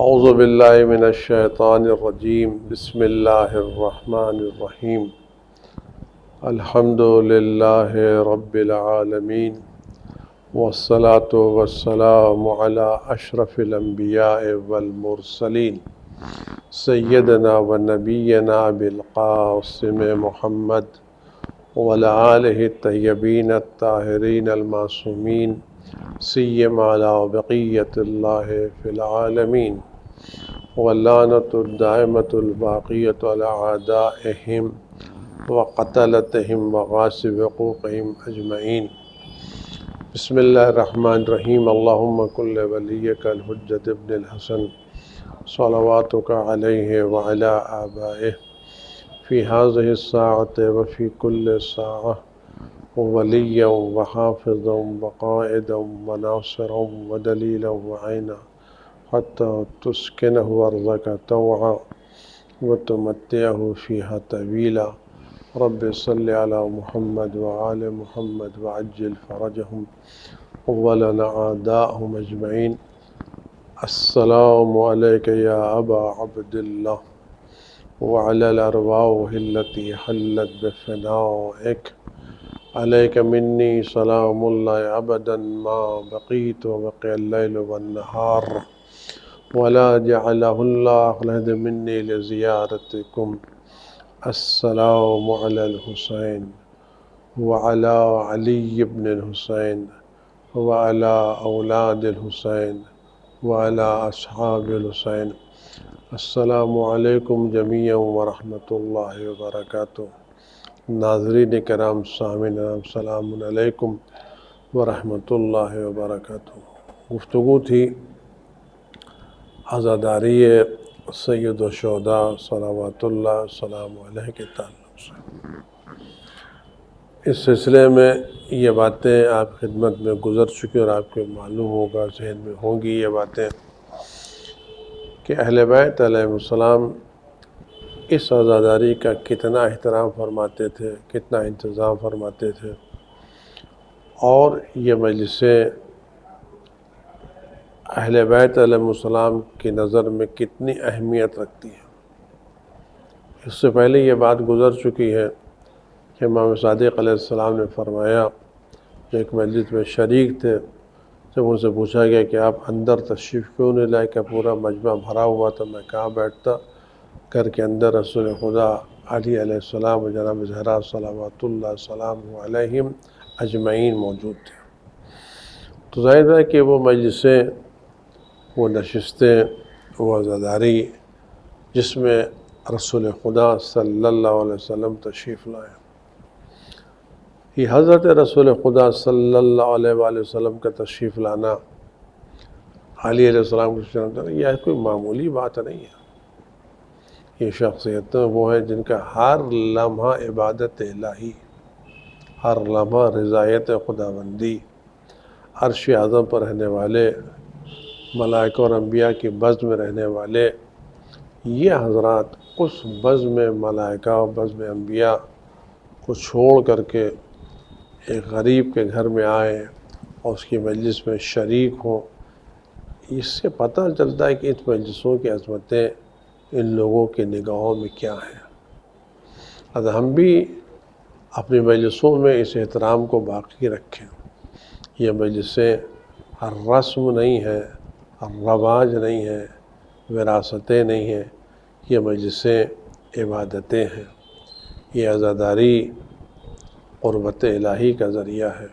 اعوذ باللہ من الشیطان الرجیم بسم اللہ الرحمن الرحیم الحمد للہ رب العالمین والصلاة والسلام علی اشرف الانبیاء والمرسلین سیدنا و نبینا بالقاسم محمد وعلی آلہ الطیبین الطاہرین المعصومین سیما علی بقیت اللہ فی العالمین واللعنۃ الدائمۃ الباقیۃ علی اعدائہم وقتلتہم وغاصب حقوقہم اجمعین۔ بسم اللہ الرحمن الرحیم۔ اللہم کن لولیک الحجۃ ابن الحسن صلواتک علیہ وعلی آبائہ فی ہذہ الساعۃ وفی کل ساعہ ولییا وحافظا وقائدا وناصرا ودلیلا وعینا حتی تسکنہ ارضک طوعا وتمتعہ فیہا طویلا۔ رب صلی علی محمد وآل محمد وعجل فرجہم ولن اعداءہم اجمعین۔ السلام علیک یا ابا عبداللہ وعلی الارواح التي حلت بفنائک، علیک منی سلام اللہ ابدا ما بقیت وبقی اللیل والنہار، ولا جعلہ اللہ اخلد منی لزیارتکم۔ السلام علی الحسین وعلی علی بن الحسین وعلی اولاد الحسین وعلی اصحاب الحسین۔ السلام علیکم جمیعا ورحمۃ اللہ وبرکاتہ۔ ناظرین کرام، سامعین السلام علیکم ورحمۃ اللہ وبرکاتہ۔ گفتگو تھی عزاداری سید الشہداء صلوات اللہ السلام علیہ کے تعلق سے۔ اس سلسلے میں یہ باتیں آپ کی خدمت میں گزر چکی اور آپ کو معلوم ہوگا، ذہن میں ہوں گی یہ باتیں کہ اہل بیت علیہ السلام اس عزاداری کا کتنا احترام فرماتے تھے، کتنا انتظام فرماتے تھے، اور یہ مجلسیں اہل بیت علیہ السلام کی نظر میں کتنی اہمیت رکھتی ہیں۔ اس سے پہلے یہ بات گزر چکی ہے کہ امام صادق علیہ السلام نے فرمایا، جو ایک مجلس میں شریک تھے، جب ان سے پوچھا گیا کہ آپ اندر تشریف کیوں نہیں لائے، کہ پورا مجمع بھرا ہوا تھا، میں کہاں بیٹھتا؟ گھر کے اندر رسول خدا علی علیہ السلام و جناب زہرا صلوات اللہ السلام علیہم اجمعین موجود تھے۔ تو ظاہر ہے کہ وہ مجلسیں، وہ نشستیں، وہ عزاداری جس میں رسول خدا صلی اللہ علیہ وسلم تشریف لائے، یہ حضرت رسول خدا صلی اللہ علیہ وآلہ وسلم کا تشریف لانا، علی علیہ السلام کو تشریف لانا، یہ کوئی معمولی بات نہیں ہے۔ یہ شخصیتیں وہ ہیں جن کا ہر لمحہ عبادت الہی، ہر لمحہ رضایت خداوندی، عرش اعظم پر رہنے والے، ملائکہ اور انبیاء کی بزم میں رہنے والے، یہ حضرات اس بزم میں ملائکہ اور بزم میں انبیاء کو چھوڑ کر کے ایک غریب کے گھر میں آئیں اور اس کی مجلس میں شریک ہوں، اس سے پتہ چلتا ہے کہ اس مجلسوں کی عظمتیں ان لوگوں کی نگاہوں میں کیا ہیں۔ اب ہم بھی اپنی مجلسوں میں اس احترام کو باقی رکھیں۔ یہ مجلسیں رسم نہیں ہیں، رواج نہیں ہیں، وراثتیں نہیں ہیں، یہ مجلسیں عبادتیں ہیں۔ یہ عزاداری قربت الہی کا ذریعہ ہے،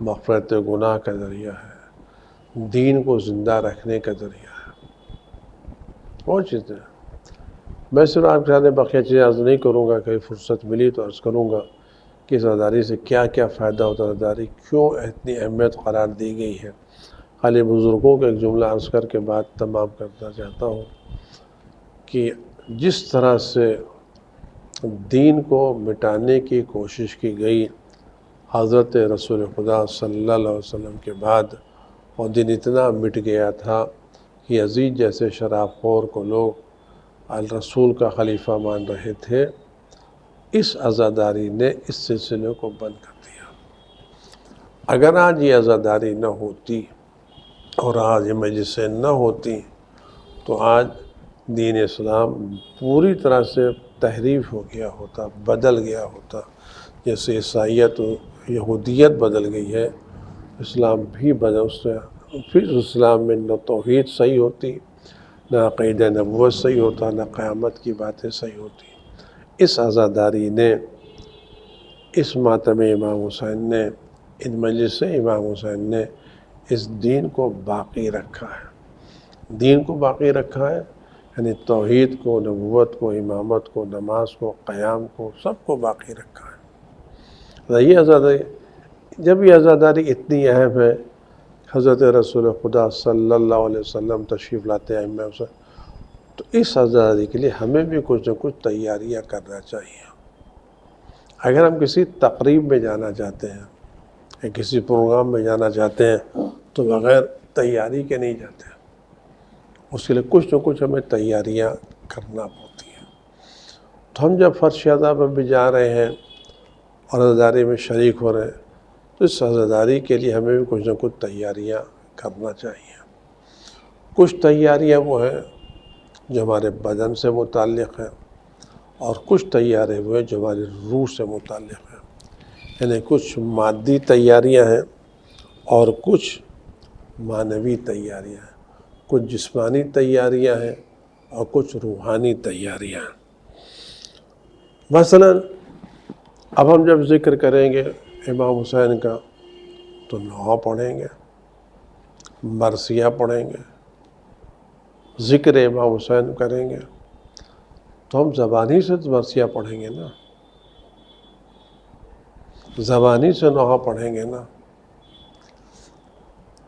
مغفرت گناہ کا ذریعہ ہے، دین کو زندہ رکھنے کا ذریعہ ہے۔ بہت چیزیں ہیں۔ میں صرف آپ کے ساتھ بقیہ چیزیں عرض نہیں کروں گا، کہیں فرصت ملی تو عرض کروں گا کہ اس عزاداری سے کیا کیا فائدہ ہوتا ہے، عزاداری کیوں اتنی اہمیت قرار دی گئی ہے۔ خالی بزرگوں کا ایک جملہ عرض کر کے بات تمام کرنا چاہتا ہوں کہ جس طرح سے دین کو مٹانے کی کوشش کی گئی حضرت رسول خدا صلی اللہ علیہ وسلم کے بعد، اور دین اتنا مٹ گیا تھا کہ یزید جیسے شراب خور کو لوگ الرسول کا خلیفہ مان رہے تھے، اس عزاداری نے اس سلسلے کو بند کر دیا۔ اگر آج یہ عزاداری نہ ہوتی اور آج یہ مجلسیں نہ ہوتی تو آج دین اسلام پوری طرح سے تحریف ہو گیا ہوتا، بدل گیا ہوتا. جیسے عیسائیت و یہودیت بدل گئی ہے، اسلام بھی بدل سے. پھر اسلام میں نہ توحید صحیح ہوتی، نہ عقیدہ نبوت صحیح ہوتا، نہ قیامت کی باتیں صحیح ہوتی. اس عزاداری نے، اس ماتم امام حسین نے، ان مجلس امام حسین نے اس دین کو باقی رکھا ہے. دین کو باقی رکھا ہے یعنی توحید کو، نبوت کو، امامت کو، نماز کو، قیام کو، سب کو باقی رکھا ہے. یہ عزاداری، جب یہ عزاداری اتنی اہم ہے، حضرت رسول خدا صلی اللہ علیہ وسلم تشریف لاتے ہیں امام حسین، تو اس عزاداری کے لیے ہمیں بھی کچھ نہ کچھ تیاریاں کرنا چاہیے. اگر ہم کسی تقریب میں جانا چاہتے ہیں یا کسی پروگرام میں جانا چاہتے ہیں تو بغیر تیاری کے نہیں جاتے. اس کے لیے کچھ نہ کچھ ہمیں تیاریاں کرنا پڑتی ہیں. تو ہم جب فرض شہادہ پر بھی جا رہے ہیں اور عزاداری میں شریک ہو رہے ہیں تو اس عزاداری کے لیے ہمیں بھی کچھ نہ کچھ تیاریاں کرنا چاہیے. کچھ تیاریاں وہ ہیں جو ہمارے بدن سے متعلق ہیں، اور کچھ تیاریاں وہ ہیں جو ہماری روح سے متعلق ہیں. یعنی کچھ مادی تیاریاں ہیں اور کچھ معنوی تیاریاں ہیں، کچھ جسمانی تیاریاں ہیں اور کچھ روحانی تیاریاں ہیں. مثلا اب ہم جب ذکر کریں گے امام حسین کا تو نوحہ پڑھیں گے، مرثیہ پڑھیں گے، ذکر امام حسین کریں گے، تو ہم زبانی سے مرثیہ پڑھیں گے نا، زبانی سے نوحہ پڑھیں گے نا.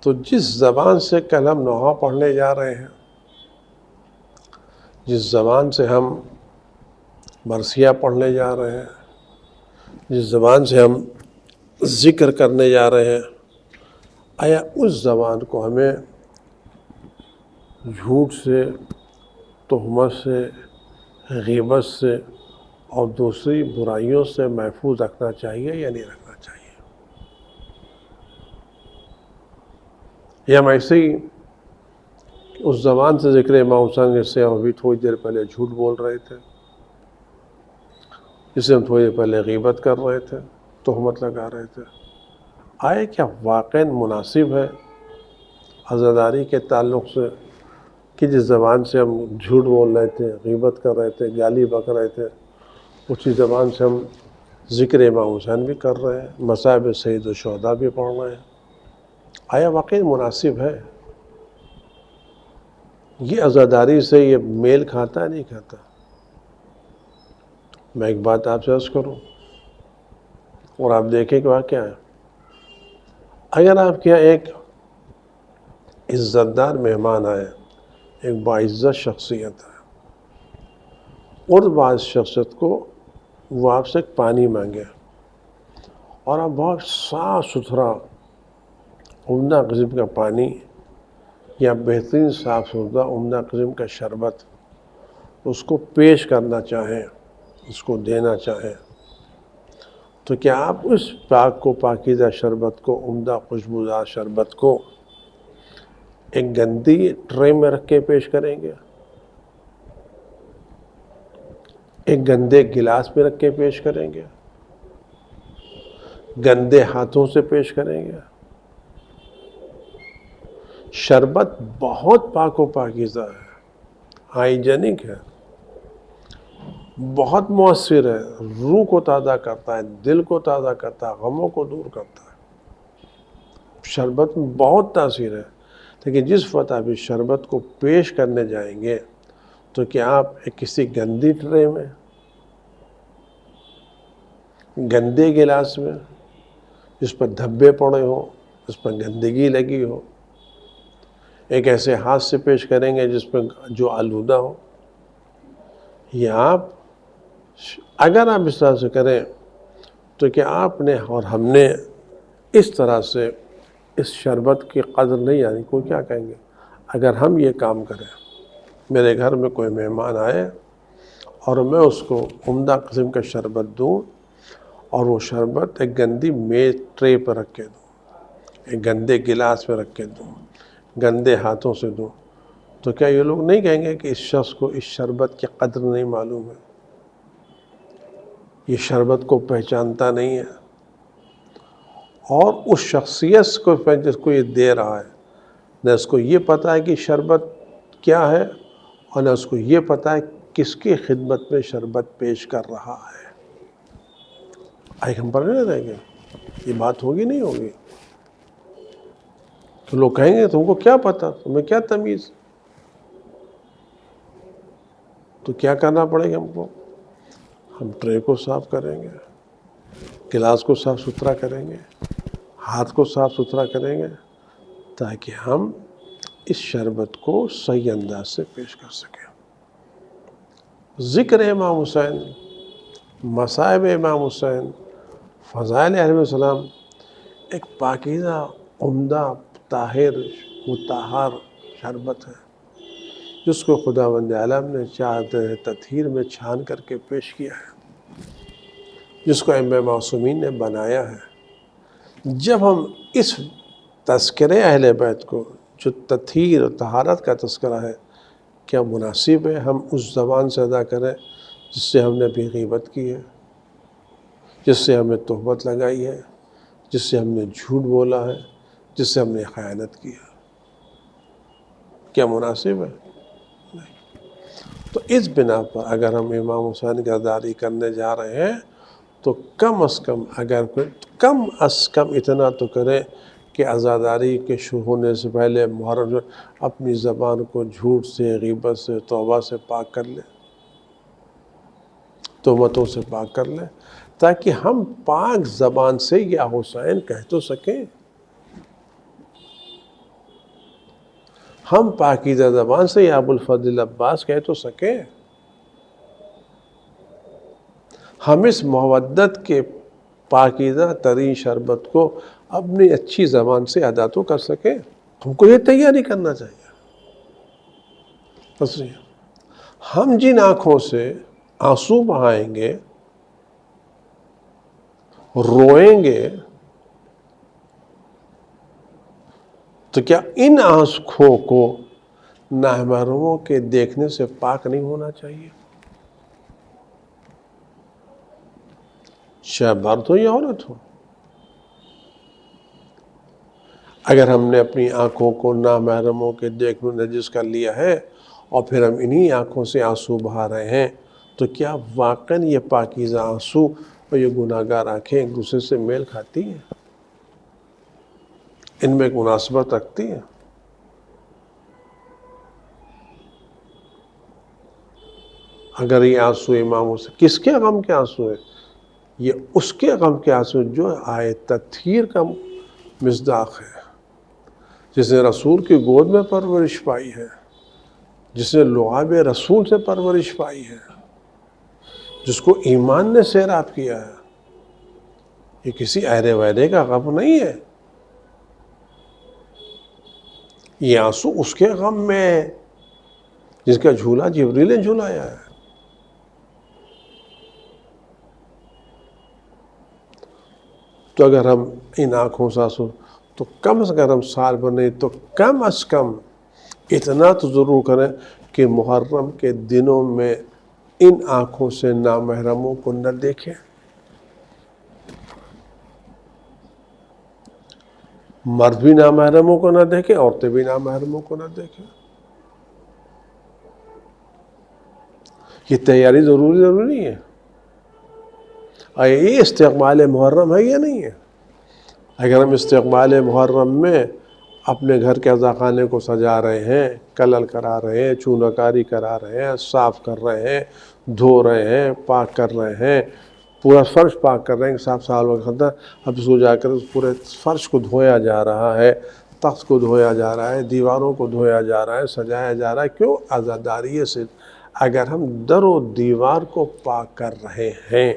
تو جس زبان سے کل ہم نوحہ پڑھنے جا رہے ہیں، جس زبان سے ہم مرثیہ پڑھنے جا رہے ہیں، جس زبان سے ہم ذکر کرنے جا رہے ہیں، آیا اس زبان کو ہمیں جھوٹ سے، تہمت سے، غیبت سے اور دوسری برائیوں سے محفوظ رکھنا چاہیے یا نہیں رکھنا چاہیے؟ یا ہم ایسے ہی اس زبان سے ذکر امام حسین سے ہم ابھی تھوڑی دیر پہلے جھوٹ بول رہے تھے، جسے ہم تھوڑی دیر پہلے غیبت کر رہے تھے، تہمت لگا رہے تھے، آیا کیا واقعاً مناسب ہے عزاداری کے تعلق سے کہ جس زبان سے ہم جھوٹ بول رہے تھے، غیبت کر رہے تھے، گالی بک رہے تھے، اسی زبان سے ہم ذکر امام حسین بھی کر رہے ہیں، مصائب سید الشہداء بھی پڑھ رہے ہیں؟ آیا واقعی مناسب ہے؟ یہ عزاداری سے یہ میل کھاتا ہے نہیں کھاتا؟ میں ایک بات آپ سے عرض کروں اور آپ دیکھیں کہ واقعہ ہے. اگر آپ کے یہاں ایک عزت دار مہمان آئے، ایک باعزت شخصیت ہے، اور بعض شخصیت کو وہ آپ سے پانی مانگے اور آپ بہت صاف ستھرا عمدہ قسم کا پانی یا بہترین صاف ستھرا عمدہ قسم کا شربت اس کو پیش کرنا چاہیں، اس کو دینا چاہیں، تو کیا آپ اس پاک کو، پاکیزہ شربت کو، عمدہ خوشبودار شربت کو ایک گندی ٹرے میں رکھ کے پیش کریں گے، ایک گندے گلاس میں رکھ کے پیش کریں گے، گندے ہاتھوں سے پیش کریں گے؟ شربت بہت پاک و پاکیزہ ہے، ہائیجینک ہے، بہت مؤثر ہے، روح کو تازہ کرتا ہے، دل کو تازہ کرتا ہے، غموں کو دور کرتا ہے. شربت میں بہت تاثیر ہے. لیکن جس وقت آپ اس شربت کو پیش کرنے جائیں گے تو کیا آپ کسی گندی ٹرے میں، گندے گلاس میں، جس پر دھبے پڑے ہوں، جس پر گندگی لگی ہو، ایک ایسے ہاتھ سے پیش کریں گے جس پہ جو آلودہ ہو؟ یا آپ اگر آپ اس طرح سے کریں تو کیا آپ نے اور ہم نے اس طرح سے اس شربت کی قدر نہیں آنی؟ کوئی کیا کہیں گے اگر ہم یہ کام کریں، میرے گھر میں کوئی مہمان آئے اور میں اس کو عمدہ قسم کا شربت دوں اور وہ شربت ایک گندی میز ٹرے پر رکھ کے دوں، ایک گندے گلاس میں رکھ کے دوں، گندے ہاتھوں سے دوں، تو کیا یہ لوگ نہیں کہیں گے کہ اس شخص کو اس شربت کی قدر نہیں معلوم ہے، یہ شربت کو پہچانتا نہیں ہے، اور اس شخصیت کو جس کو یہ دے رہا ہے نہ اس کو یہ پتہ ہے کہ شربت کیا ہے، اور نہ اس کو یہ پتہ ہے کس کی خدمت میں شربت پیش کر رہا ہے۔ آئے ہم پڑھنے رہیں گے، یہ بات ہوگی نہیں ہوگی؟ تو لوگ کہیں گے تم کو کیا پتہ، تمہیں کیا تمیز؟ تو کیا کرنا پڑے گا ہم کو؟ ہم ٹرے کو صاف کریں گے، گلاس کو صاف ستھرا کریں گے، ہاتھ کو صاف ستھرا کریں گے، تاکہ ہم اس شربت کو صحیح انداز سے پیش کر سکیں۔ ذکر امام حسین، مصائب امام حسین، فضائل اہل السلام ایک پاکیزہ، عمدہ، طاہر، مطہر شربت ہے، جس کو خداوند عالم نے چادر تطہیر میں چھان کر کے پیش کیا ہے، جس کو ائمہ معصومین نے بنایا ہے۔ جب ہم اس تذکرے اہل بیت کو، جو تطہیر اور طہارت کا تذکرہ ہے، کیا مناسب ہے ہم اس زبان سے ادا کریں جس سے ہم نے بھی غیبت کی ہے، جس سے ہم نے تہمت لگائی ہے، جس سے ہم نے جھوٹ بولا ہے، جس سے ہم نے خیانت کی ہے؟ کیا مناسب ہے؟ تو اس بنا پر اگر ہم امام حسین کی عزاداری کرنے جا رہے ہیں تو کم از کم اتنا تو کریں کہ عزاداری کے شروع ہونے سے پہلے محرم اپنی زبان کو جھوٹ سے، غیبت سے، توبہ سے پاک کر لیں، تہمتوں سے پاک کر لیں، تاکہ ہم پاک زبان سے یا حسین کہہ تو سکیں، ہم پاکیزہ زبان سے یا ابوالفضل عباس کہہ تو سکیں، ہم اس مودت کے پاکیزہ ترین شربت کو اپنی اچھی زبان سے ادا تو کر سکیں۔ ہم کو یہ تیاری کرنا چاہیے۔ بس ہم جن آنکھوں سے آنسو بہائیں گے، روئیں گے، تو کیا ان آنکھوں کو نامحرموں کے دیکھنے سے پاک نہیں ہونا چاہیے؟ چاہے مرد ہو یا عورت ہو۔ اگر ہم نے اپنی آنکھوں کو نامحرموں کے دیکھنے نجس کر لیا ہے اور پھر ہم انہی آنکھوں سے آنسو بہا رہے ہیں، تو کیا واقعاً یہ پاکیزہ آنسو اور یہ گناہگار آنکھیں ایک دوسرے سے میل کھاتی ہیں؟ ان میں ایک مناسبت رکھتی ہیں؟ اگر یہ آنسو امام حسین، کس کے غم کے آنسو ہیں؟ یہ اس کے غم کے آنسو جو آیت تطہیر کا مصداق ہے، جس نے رسول کی گود میں پرورش پائی ہے، جس نے لعاب رسول سے پرورش پائی ہے، جس کو ایمان نے سیراب کیا ہے۔ یہ کسی ایرے ویرے کا غم نہیں ہے، یہ آنسو اس کے غم میں ہے جس کا جھولا جبریل نے جھولایا ہے۔ تو اگر ہم ان آنکھوں سے آنسو، تو کم از کم سال بھر نہیں تو کم از کم اتنا تو ضرور کریں کہ محرم کے دنوں میں ان آنکھوں سے نامحرموں کو نہ دیکھیں، مرد بھی نامحرموں کو نہ دیکھیں، عورتیں بھی نامحرموں کو نہ دیکھیں۔ یہ تیاری ضروری ہے۔ یہ استقبال محرم ہے یا نہیں ہے؟ اگر ہم استقبال محرم میں اپنے گھر کے اذاخانے کو سجا رہے ہیں، کلل کرا رہے ہیں، چونکاری کرا رہے ہیں، صاف کر رہے ہیں، دھو رہے ہیں، پاک کر رہے ہیں، پورا فرش پاک کر رہے ہیں، صاف سال وقت اب سو جا کر اس پورے فرش کو دھویا جا رہا ہے، تخت کو دھویا جا رہا ہے، دیواروں کو دھویا جا رہا ہے، سجایا جا رہا ہے، کیوں؟ عزاداری سے۔ اگر ہم در و دیوار کو پاک کر رہے ہیں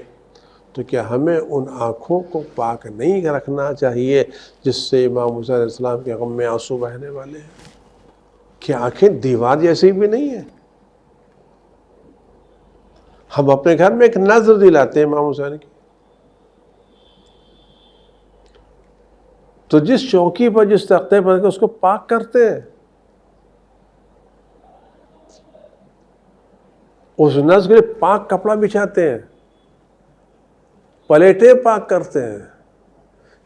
تو کیا ہمیں ان آنکھوں کو پاک نہیں رکھنا چاہیے جس سے امام حسین علیہ السلام کے غم میں آنسو بہنے والے ہیں؟ کیا آنکھیں دیوار جیسی بھی نہیں ہیں؟ ہم اپنے گھر میں ایک نظر دلاتے ہیں امام حسین کی، تو جس چوکی پر، جس تختے پر اس کو پاک کرتے ہیں، اس نذر کے لیے پاک کپڑا بچھاتے ہیں، پلیٹیں پاک کرتے ہیں،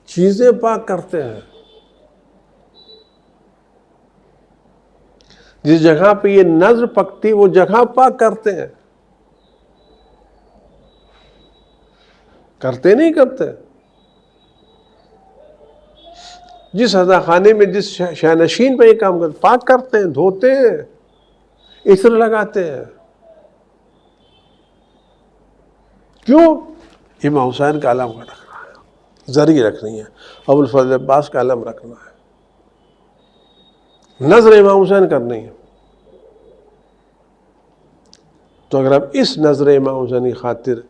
چیزیں پاک کرتے ہیں. جس جگہ پہ یہ نذر پکتی وہ جگہ پاک کرتے ہیں. کرتے نہیں کرتے؟ جس عزا خانے میں جس شینشین پہ یہ کام کرتے پاک کرتے ہیں، دھوتے ہیں، عطر لگاتے ہیں. کیوں؟ امام حسین کا علم رکھنا ہے، زری رکھنی ہے، ابو الفضل عباس کا علم رکھنا ہے، نذر امام حسین کرنی ہے. تو اگر آپ اس نذر امام حسین کی خاطر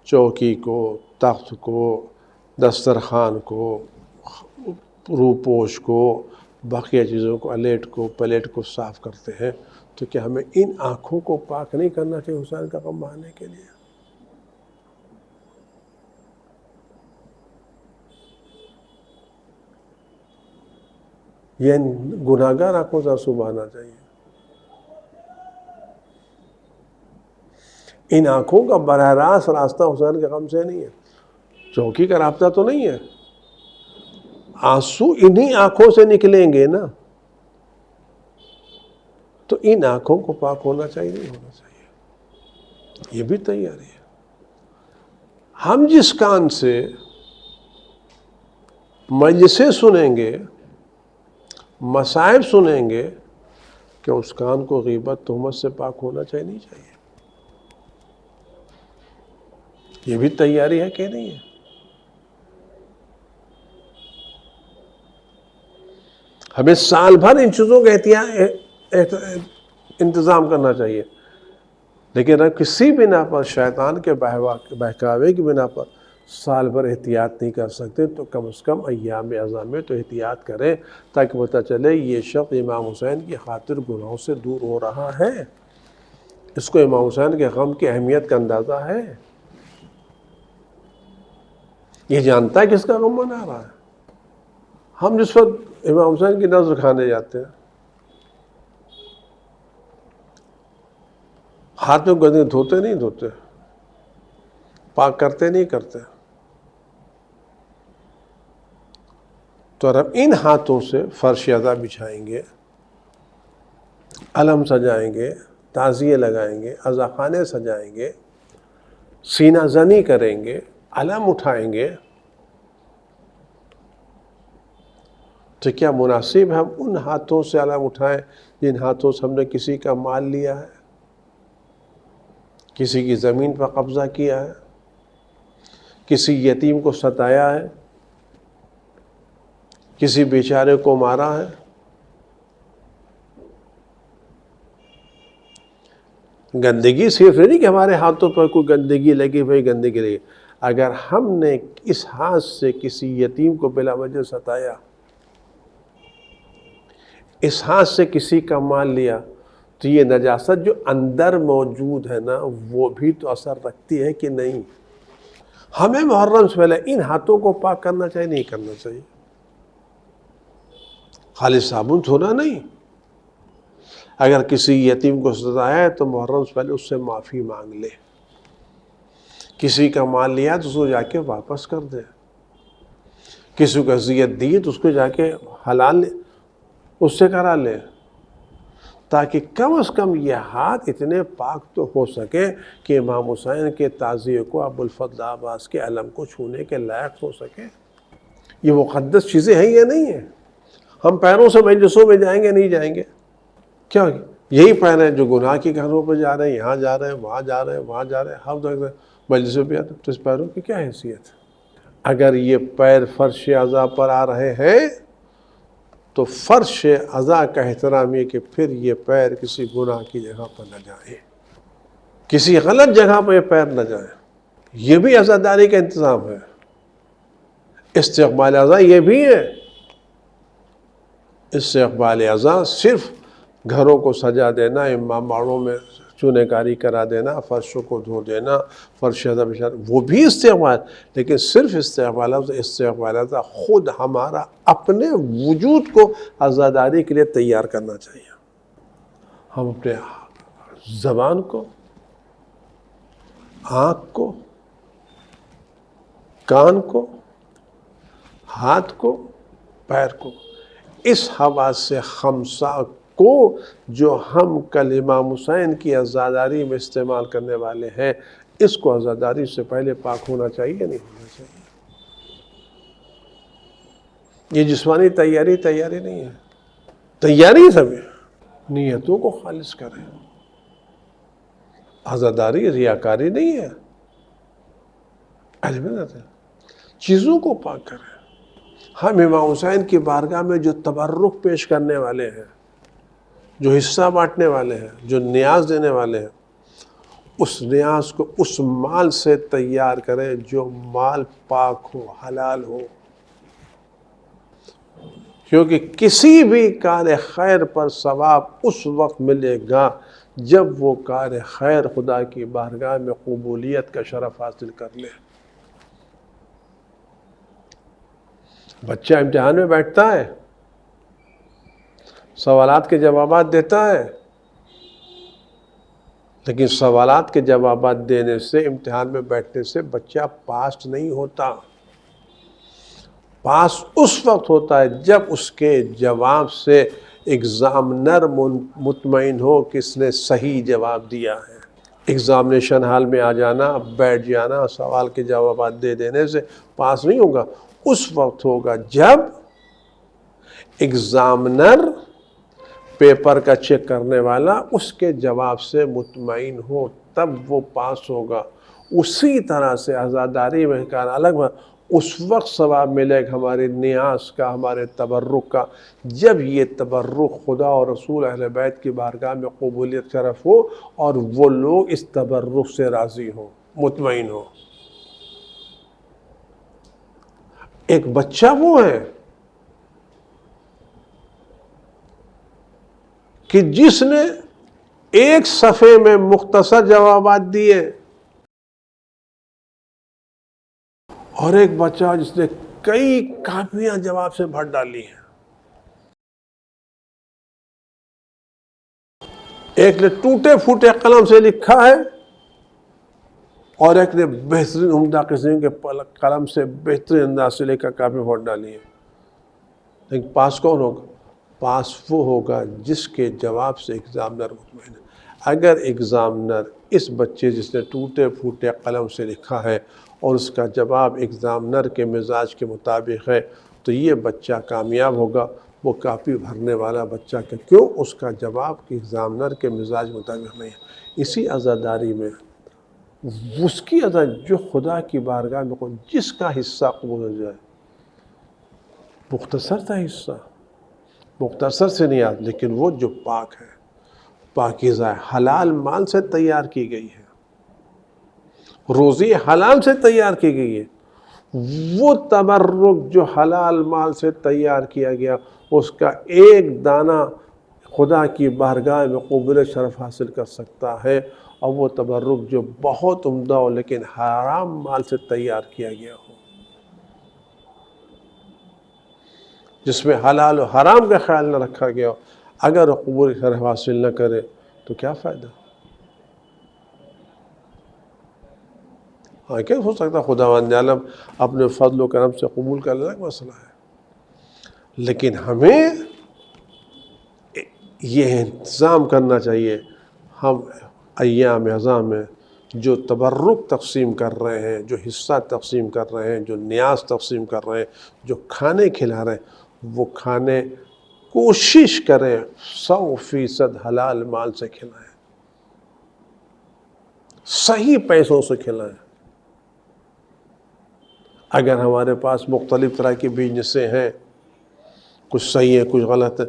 چوکی کو، تخت کو، دسترخوان کو، روپوش کو، باقی چیزوں کو، پلیٹ کو صاف کرتے ہیں، تو کیا ہمیں ان آنکھوں کو پاک نہیں کرنا چاہیے حسین کا غم بہانے کے لیے؟ یہ گناہگار آنکھوں سے آنسو بہانا چاہیے. ان آنکھوں کا براہ راست راستہ حسین کے غم سے نہیں ہے، چوکی کا رابطہ تو نہیں ہے. آنسو انہی آنکھوں سے نکلیں گے نا، تو ان آنکھوں کو پاک ہونا چاہیے نہیں ہونا چاہیے؟ یہ بھی تیاری ہے. ہم جس کان سے مجلسیں سنیں گے، مصائب سنیں گے، کہ اس کان کو غیبت تہمت سے پاک ہونا چاہیے نہیں چاہیے؟ یہ بھی تیاری ہے کہ نہیں ہے؟ ہمیں سال بھر ان چیزوں کا انتظام کرنا چاہیے، لیکن اگر کسی بنا پر شیطان کے بہکاوے کی بنا پر سال بھر احتیاط نہیں کر سکتے، تو کم از کم ایام اعظام میں تو احتیاط کریں، تاکہ پتہ چلے یہ شخص امام حسین کی خاطر گناہوں سے دور ہو رہا ہے، اس کو امام حسین کے غم کی اہمیت کا اندازہ ہے، یہ جانتا ہے کہ اس کا غم منا رہا ہے. ہم جس وقت امام حسین کی نذر کھانے جاتے ہیں، ہاتھ میں گندگی دھوتے نہیں دھوتے، پاک کرتے نہیں کرتے، تو اگر ان ہاتھوں سے فرش عزا بچھائیں گے، علم سجائیں گے، تعزیے لگائیں گے، عزا خانے سجائیں گے، سینہ زنی کریں گے، علم اٹھائیں گے، تو کیا مناسب ہے ہم ان ہاتھوں سے علم اٹھائیں جن ہاتھوں سے ہم نے کسی کا مال لیا ہے، کسی کی زمین پر قبضہ کیا ہے، کسی یتیم کو ستایا ہے، کسی بیچارے کو مارا ہے؟ گندگی صرف نہیں کہ ہمارے ہاتھوں پر کوئی گندگی لگی ہوئی گندگی لگی، اگر ہم نے اس ہاتھ سے کسی یتیم کو بلا وجہ ستایا، اس ہاتھ سے کسی کا مال لیا، تو یہ نجاست جو اندر موجود ہے نا، وہ بھی تو اثر رکھتی ہے کہ نہیں؟ ہمیں محرم سے پہلے ان ہاتھوں کو پاک کرنا چاہیے نہیں کرنا چاہیے؟ خالی صابن دھونا نہیں، اگر کسی یتیم کو ستایا ہے تو محرم سے پہلے اس سے معافی مانگ لے، کسی کا مال لیا تو اس کو جا کے واپس کر دے، کسی کو اذیت دی تو اس کو جا کے حلال اس سے کرا لے، تاکہ کم از کم یہ ہاتھ اتنے پاک تو ہو سکے کہ امام حسین کے تعزیے کو، ابو الفضل عباس کے علم کو چھونے کے لائق ہو سکے. یہ مقدس چیزیں ہیں یا نہیں ہیں؟ ہم پیروں سے مجلسوں میں جائیں گے نہیں جائیں گے؟ کیا یہی پیر ہیں جو گناہ کی گھروں پہ جا رہے ہیں، یہاں جا رہے ہیں، وہاں جا رہے ہیں، وہاں جا رہے ہیں، ہم مجلسوں پہ آتے ہیں، تو اس پیروں کی کیا حیثیت ہے؟ اگر یہ پیر فرش عزا پر آ رہے ہیں تو فرش عزا کا احترام یہ کہ پھر یہ پیر کسی گناہ کی جگہ پر نہ جائیں، کسی غلط جگہ پر یہ پیر نہ جائیں. یہ بھی عزاداری کا انتظام ہے. استقبال عزا یہ بھی ہے. استقبال عزا صرف گھروں کو سجا دینا، امام باڑوں میں چونے کاری کرا دینا، فرشوں کو دھو دینا، فرش عزا بچھا، وہ بھی استقبال، لیکن صرف استقبال عزا خود ہمارا اپنے وجود کو عزاداری کے لیے تیار کرنا چاہیے. ہم اپنے زبان کو، آنکھ کو، کان کو، ہاتھ کو، پیر کو، اس حواس سے خمسہ کو جو ہم کل امام حسین کی عزاداری میں استعمال کرنے والے ہیں، اس کو عزاداری سے پہلے پاک ہونا چاہیے نہیں ہونا چاہیے؟ یہ جسمانی تیاری نہیں ہے، تیاری سب نیتوں کو خالص کریں. عزاداری ریاکاری نہیں ہے، چیزوں کو پاک کریں. ہم امام حسین کی بارگاہ میں جو تبرک پیش کرنے والے ہیں، جو حصہ بانٹنے والے ہیں، جو نیاز دینے والے ہیں، اس نیاز کو اس مال سے تیار کریں جو مال پاک ہو، حلال ہو. کیونکہ کسی بھی کار خیر پر ثواب اس وقت ملے گا جب وہ کار خیر خدا کی بارگاہ میں قبولیت کا شرف حاصل کر لے. بچہ امتحان میں بیٹھتا ہے، سوالات کے جوابات دیتا ہے، لیکن سوالات کے جوابات دینے سے، امتحان میں بیٹھنے سے بچہ پاس نہیں ہوتا. پاس اس وقت ہوتا ہے جب اس کے جواب سے ایگزامنر مطمئن ہو کہ اس نے صحیح جواب دیا ہے. ایگزامینیشن ہال میں آ جانا، بیٹھ جانا، سوال کے جوابات دے دینے سے پاس نہیں ہوگا. اس وقت ہوگا جب ایگزامنر پیپر کا چیک کرنے والا اس کے جواب سے مطمئن ہو، تب وہ پاس ہوگا. اسی طرح سے عزاداری میں الگ اس وقت ثواب ملے گا ہمارے نیاز کا، ہمارے تبرک کا، جب یہ تبرک خدا اور رسول اہل بیت کی بارگاہ میں قبولیت شرف ہو اور وہ لوگ اس تبرک سے راضی ہوں، مطمئن ہوں. ایک بچہ وہ ہے کہ جس نے ایک صفحے میں مختصر جوابات دیے، اور ایک بچہ جس نے کئی کاپیاں جواب سے بھر ڈالی ہیں. ایک نے ٹوٹے پھوٹے قلم سے لکھا ہے اور ایک نے بہترین عمدہ قسم کے قلم سے بہترین انداز سے لے کر کاپی بھر ڈالی ہے. لیکن پاس کون ہوگا؟ پاس وہ ہوگا جس کے جواب سے ایگزامنر مطمئن ہے. اگر ایگزامنر اس بچے جس نے ٹوٹے پھوٹے قلم سے لکھا ہے اور اس کا جواب ایگزامنر کے مزاج کے مطابق ہے تو یہ بچہ کامیاب ہوگا. وہ کاپی بھرنے والا بچہ کہ کیوں؟ اس کا جواب ایگزامنر کے مزاج مطابق نہیں ہے. اسی عزاداری میں اس کی جو خدا کی بارگاہ میں جس کا حصہ قبول ہو جائے، مختصر تھا حصہ، مختصر سے نہیں آتا، لیکن وہ جو پاک ہے، پاکیزہ ہے، حلال مال سے تیار کی گئی ہے، روزی حلال سے تیار کی گئی ہے. وہ تبرک جو حلال مال سے تیار کیا گیا، اس کا ایک دانہ خدا کی بارگاہ میں قبولیت شرف حاصل کر سکتا ہے. اور وہ تبرک جو بہت عمدہ ہو لیکن حرام مال سے تیار کیا گیا ہو، جس میں حلال و حرام کا خیال نہ رکھا گیا ہو، اگر وہ قبولیت شرف حاصل نہ کرے تو کیا فائدہ؟ ہاں، کیا ہو سکتا؟ خداوند عالم اپنے فضل و کرم سے قبول کرنے کا مسئلہ ہے. لیکن ہمیں یہ انتظام کرنا چاہیے، ہم ایام اعظام میں جو تبرک تقسیم کر رہے ہیں، جو حصہ تقسیم کر رہے ہیں، جو نیاز تقسیم کر رہے ہیں، جو کھانے کھلا رہے ہیں، وہ کھانے کوشش کریں 100% حلال مال سے کھلائیں، صحیح پیسوں سے کھلائیں. اگر ہمارے پاس مختلف طرح کی بزنسیں ہیں، کچھ صحیح ہے کچھ غلط ہے،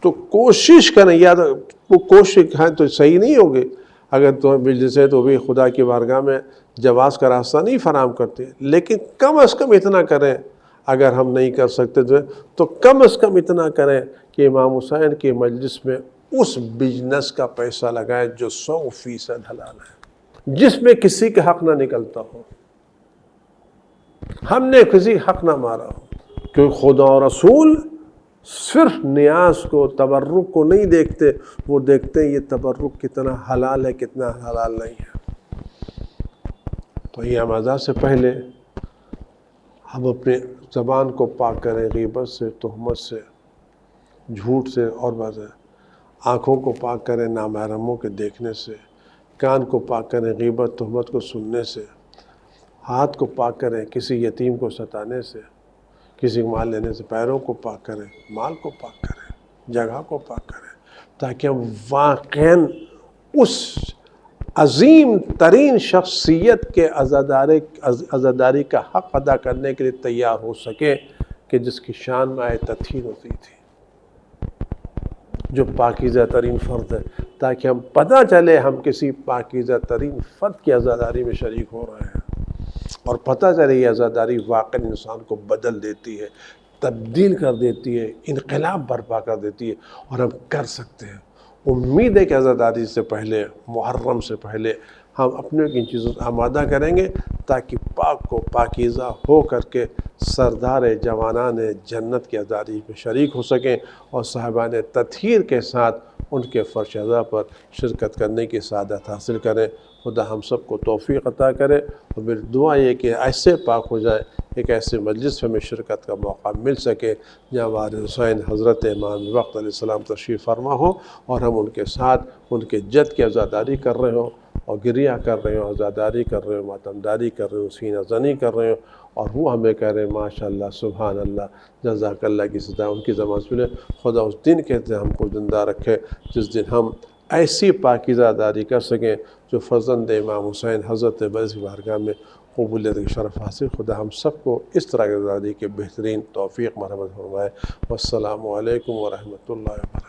تو کوشش کریں. یا تو کوشش ہے تو صحیح نہیں ہوگی. اگر تو بزنس ہے تو بھی خدا کی بارگاہ میں جواز کا راستہ نہیں فراہم کرتے، لیکن کم از کم اتنا کریں. اگر ہم نہیں کر سکتے تو کم از کم اتنا کریں کہ امام حسین کے مجلس میں اس بزنس کا پیسہ لگائے جو 100% حلال ہے، جس میں کسی کا حق نہ نکلتا ہو، ہم نے کسی حق نہ مارا ہو. کیونکہ خدا اور رسول صرف نیاز کو، تبرک کو نہیں دیکھتے، وہ دیکھتے ہیں یہ تبرک کتنا حلال ہے، کتنا حلال نہیں ہے. تو ایام اعزاء سے پہلے ہم اپنے زبان کو پاک کریں غیبت سے، تہمت سے، جھوٹ سے، اور بات ہے آنکھوں کو پاک کریں نامحرموں کے دیکھنے سے، کان کو پاک کریں غیبت تہمت کو سننے سے، ہاتھ کو پاک کریں کسی یتیم کو ستانے سے، کسی کو مال لینے سے، پیروں کو پاک کریں، مال کو پاک کریں، جگہ کو پاک کریں، تاکہ ہم واقعاً اس عظیم ترین شخصیت کے عزاداری کا حق ادا کرنے کے لیے تیار ہو سکے کہ جس کی شان میں آیت تطہیر ہوتی تھی، جو پاکیزہ ترین فرد ہے، تاکہ ہم پتہ چلے ہم کسی پاکیزہ ترین فرد کی عزاداری میں شریک ہو رہے ہیں، اور پتہ چلے یہ عزاداری واقعی انسان کو بدل دیتی ہے، تبدیل کر دیتی ہے، انقلاب برپا کر دیتی ہے، اور ہم کر سکتے ہیں۔ امید ہے کہ عزاداری سے پہلے، محرم سے پہلے ہم اپنے ان چیزوں سے آمادہ کریں گے، تاکہ پاک و پاکیزہ ہو کر کے سردار جوانان جنت کی عزاداری میں شریک ہو سکیں، اور صاحبان تطہیر کے ساتھ ان کے فرش عزا پر شرکت کرنے کی سعادت حاصل کریں۔ خدا ہم سب کو توفیق عطا کرے، اور میری دعا یہ کہ ایسے پاک ہو جائے، ایک ایسے مجلس میں شرکت کا موقع مل سکے جہاں وارث حسین حضرت امام وقت علیہ السلام تشریف فرما ہو، اور ہم ان کے ساتھ ان کے جد کی عزاداری کر رہے ہوں، اور گریہ کر رہے ہوں، عزاداری کر رہے ہوں، ماتمداری کر رہے ہوں، سینہ زنی کر رہے ہوں، اور وہ ہمیں کہہ رہے ہیں ماشاء اللہ، سبحان اللہ، جزاک اللہ کی صدا ان کی زبان سے ملے۔ خدا اس دن کے ہم کو زندہ رکھے جس دن ہم ایسی پاکیزہ عزاداری کر سکیں جو فرزند امام حسین حضرت برز کی بارگاہ میں قبولیت کی شرف حاصل۔ خدا ہم سب کو اس طرح کی عزاداری کے بہترین توفیق مرحمت فرمائے۔ والسلام علیکم ورحمۃ اللہ وبرکاتہ۔